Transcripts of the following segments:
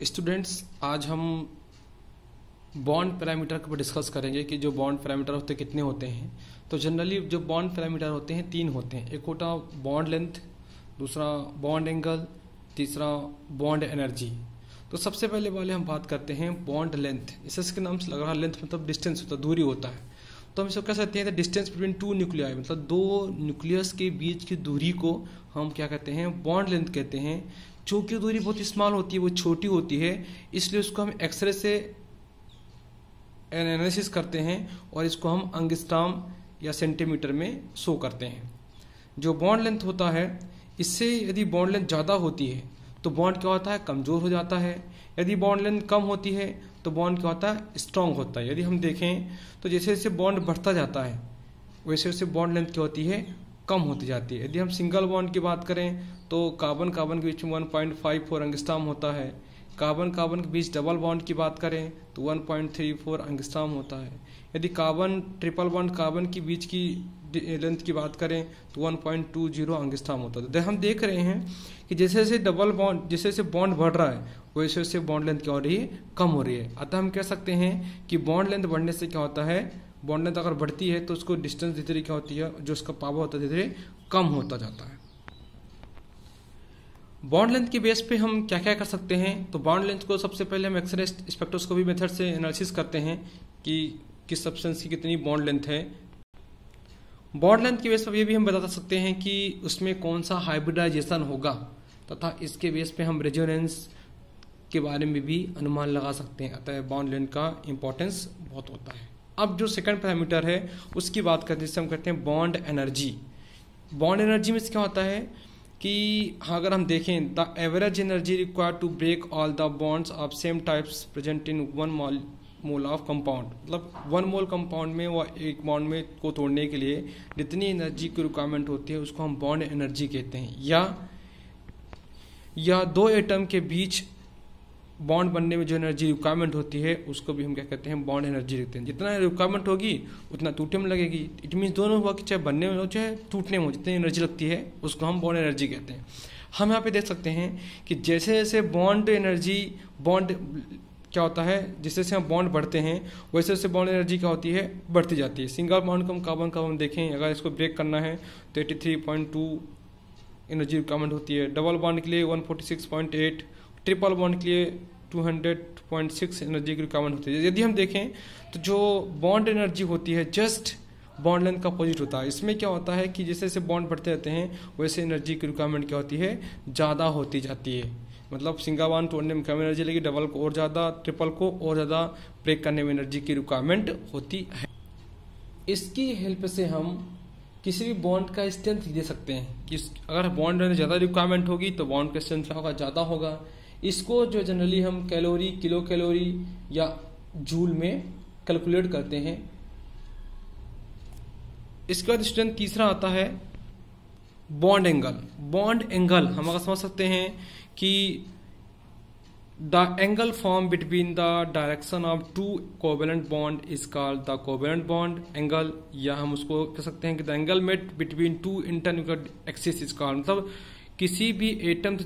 Students, आज हम bond parameter के ऊपर डिस्कस करेंगे कि जो बॉन्ड पैरामीटर होते हैं कितने होते हैं। तो जनरली जो बॉन्ड पैरामीटर होते हैं तीन होते हैं। एक होता बॉन्ड लेंथ, दूसरा बॉन्ड एंगल, तीसरा बॉन्ड एनर्जी। तो सबसे पहले वाले हम बात करते हैं बॉन्ड लेंथ। इसके नाम से लग रहा है लेंथ मतलब डिस्टेंस होता है, दूरी होता है। तो हम इसको कह सकते हैं डिस्टेंस बिटवीन टू न्यूक्लियाई, मतलब दो न्यूक्लियस के बीच की दूरी को हम क्या कहते हैं, बॉन्ड लेंथ कहते हैं। चूंकि दूरी बहुत स्मॉल होती है, वो छोटी होती है, इसलिए उसको हम एक्सरे से एनालिसिस करते हैं और इसको हम अंगस्ट्रॉम या सेंटीमीटर में शो करते हैं। जो बॉन्ड लेंथ होता है, इससे यदि बॉन्ड लेंथ ज़्यादा होती है तो बॉन्ड क्या होता है, कमज़ोर हो जाता है। यदि बॉन्ड लेंथ कम होती है तो बॉन्ड क्या होता है, स्ट्रांग होता है। यदि हम देखें तो जैसे जैसे बॉन्ड बढ़ता जाता है वैसे वैसे बॉन्ड लेंथ क्या होती है, कम होती जाती है। यदि हम सिंगल बॉन्ड की बात करें तो कार्बन कार्बन के बीच में 1.54 एंगस्ट्रॉम होता है। कार्बन कार्बन के बीच डबल बॉन्ड की बात करें तो 1.34 एंगस्ट्रॉम होता है। यदि कार्बन ट्रिपल बॉन्ड कार्बन के बीच की लेंथ की बात करें तो 1.20 एंगस्ट्रॉम होता है। तो हम देख रहे हैं कि जैसे जैसे डबल बॉन्ड, जैसे जैसे बॉन्ड बढ़ रहा है वैसे वैसे बॉन्ड लेंथ क्या हो रही है, कम हो रही है। अतः हम कह सकते हैं कि बॉन्ड लेंथ बढ़ने से क्या होता है, बॉन्ड लेंथ अगर बढ़ती है तो उसको डिस्टेंस धीरे धीरे क्या होती है, जो उसका पावर होता है धीरे धीरे कम होता जाता है। बॉन्ड लेंथ के बेस पे हम क्या क्या कर सकते हैं। तो बॉन्ड लेंथ को सबसे पहले हम एक्सरे स्पेक्ट्रोस्कोपी मेथड से एनालिसिस करते हैं कि किस सब्सटेंस की कितनी बॉन्ड लेंथ है। बॉन्ड लेंथ के बेस पर ये भी हम बता सकते हैं कि उसमें कौन सा हाइब्रिडाइजेशन होगा, तथा इसके बेस पे हम रेजोनेंस के बारे में भी अनुमान लगा सकते हैं। अतः बॉन्ड लेंथ का इंपॉर्टेंस बहुत होता है। अब जो सेकंड पैरामीटर है उसकी बात करते हैं, जिससे हम कहते हैं बॉन्ड एनर्जी। बॉन्ड एनर्जी में क्या होता है कि अगर हम देखें the average energy required to break all the bonds of same types present in 1 mole of compound, मतलब 1 मोल कंपाउंड में वो एक बॉन्ड में को तोड़ने के लिए जितनी एनर्जी की रिक्वायरमेंट होती है उसको हम बॉन्ड एनर्जी कहते हैं। या दो एटम के बीच बॉन्ड बनने में जो एनर्जी रिक्वायरमेंट होती है उसको भी हम क्या कहते हैं, बॉन्ड एनर्जी लिखते हैं। जितना रिक्वायरमेंट होगी उतना टूटने में लगेगी। इट मीन्स दोनों हुआ कि चाहे बनने में हो चाहे टूटने में हो, जितनी एनर्जी लगती है उसको हम बॉन्ड एनर्जी कहते हैं। हम यहाँ पे देख सकते हैं कि जैसे जैसे बॉन्ड क्या होता है, जैसे जैसे हम बॉन्ड बढ़ते हैं वैसे वैसे बॉन्ड एनर्जी क्या होती है, बढ़ती जाती है। सिंगल बॉन्ड को हम कार्बन देखें, अगर इसको ब्रेक करना है तो 83.2 एनर्जी रिक्वायरमेंट होती है। डबल बॉन्ड के लिए 146.8, ट्रिपल बॉन्ड के लिए 200.6 एनर्जी की रिक्वायरमेंट होती है। यदि हम देखें तो जो बॉन्ड एनर्जी होती है जस्ट बॉन्ड लेंथ का अपोजिट होता है। इसमें क्या होता है कि जैसे जैसे बॉन्ड बढ़ते रहते हैं वैसे एनर्जी की रिक्वायरमेंट क्या होती है, ज़्यादा होती जाती है। मतलब सिंगल बॉन्ड तोड़ने में कम एनर्जी लगी, डबल को और ज़्यादा, ट्रिपल को और ज़्यादा ब्रेक करने में एनर्जी की रिक्वायरमेंट होती है। इसकी हेल्प से हम किसी भी बॉन्ड का स्ट्रेंथ दे सकते हैं कि अगर बॉन्ड में ज़्यादा रिक्वायरमेंट होगी तो बॉन्ड का स्ट्रेंथ क्या होगा, ज़्यादा होगा। इसको जो जनरली हम कैलोरी, किलो कैलोरी या जूल में कैलकुलेट करते हैं। इसके बाद स्ट्रेंथ तीसरा आता है बॉन्ड एंगल। बॉन्ड एंगल हम अगर समझ सकते हैं कि the angle form between the direction of two covalent bond is called the covalent bond angle, या हम उसको कह सकते हैं कि the angle met between two internuclear axis is called, मतलब किसी भी एटम से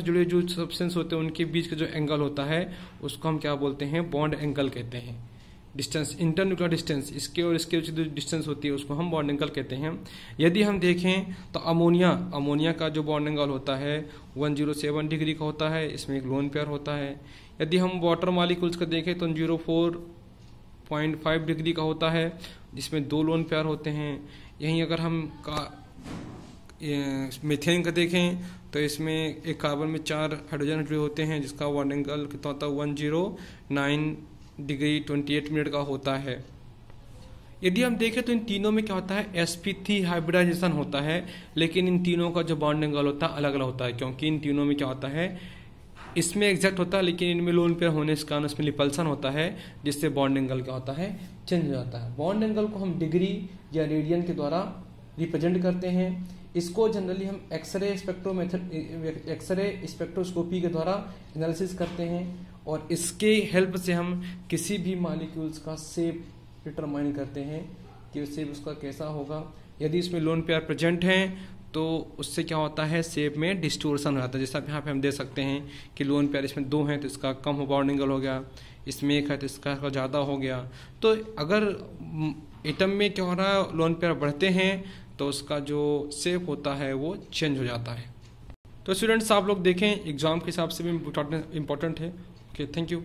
जुड़े जो सब्सटेंस होते हैं उनके बीच का जो एंगल होता है उसको हम क्या बोलते हैं, बॉन्ड एंगल कहते हैं। डिस्टेंस, इंटरन्यूक्लियर डिस्टेंस, इसके और इसके जो डिस्टेंस होती है उसको हम बॉन्ड एंगल कहते हैं। यदि हम देखें तो अमोनिया का जो बॉन्ड एंगल होता है 107 डिग्री का होता है। इसमें एक लोन पेयर होता है। यदि हम वाटर मॉलिक्यूल्स को देखें तो 104.5 डिग्री का होता है, जिसमें 2 लोन पेयर होते हैं। यहीं अगर हम मीथेन का देखें तो इसमें एक कार्बन में 4 हाइड्रोजन जुड़े होते हैं, जिसका बॉन्ड एंगल कितना होता है, 109 डिग्री 28 मिनट का होता है। यदि हम देखें तो इन तीनों में क्या होता है, sp3 हाइब्रिडाइजेशन होता है, लेकिन इन तीनों का जो बॉन्ड एंगल होता है अलग अलग होता है, क्योंकि इन तीनों में क्या होता है, इसमें एग्जैक्ट होता है लेकिन इनमें लोन पेयर होने के कारण उसमें रिपल्सन होता है, जिससे बॉन्ड एंगल क्या होता है, चेंज हो जाता है। बॉन्ड एंगल को हम डिग्री या रेडियन के द्वारा रिप्रेजेंट करते हैं। इसको जनरली हम एक्सरे स्पेक्ट्रोस्कोपी के द्वारा एनालिसिस करते हैं और इसके हेल्प से हम किसी भी मॉलिक्यूल्स का शेप डिटरमाइन करते हैं कि शेप उसका कैसा होगा। यदि इसमें लोन पेयर प्रेजेंट हैं तो उससे क्या होता है, शेप में डिस्टोर्सन हो जाता है। जैसा यहाँ पे हम देख सकते हैं कि लोन पेयर इसमें 2 हैं तो इसका कम हो बॉन्ड एंगल हो गया, इसमें 1 है तो इसका ज़्यादा हो गया। तो अगर एटम में क्या हो रहा है, लोन पेयर बढ़ते हैं तो उसका जो शेप होता है वो चेंज हो जाता है। तो स्टूडेंट्स आप लोग देखें, एग्जाम के हिसाब से भी इम्पोर्टेंट है। Okay, thank you.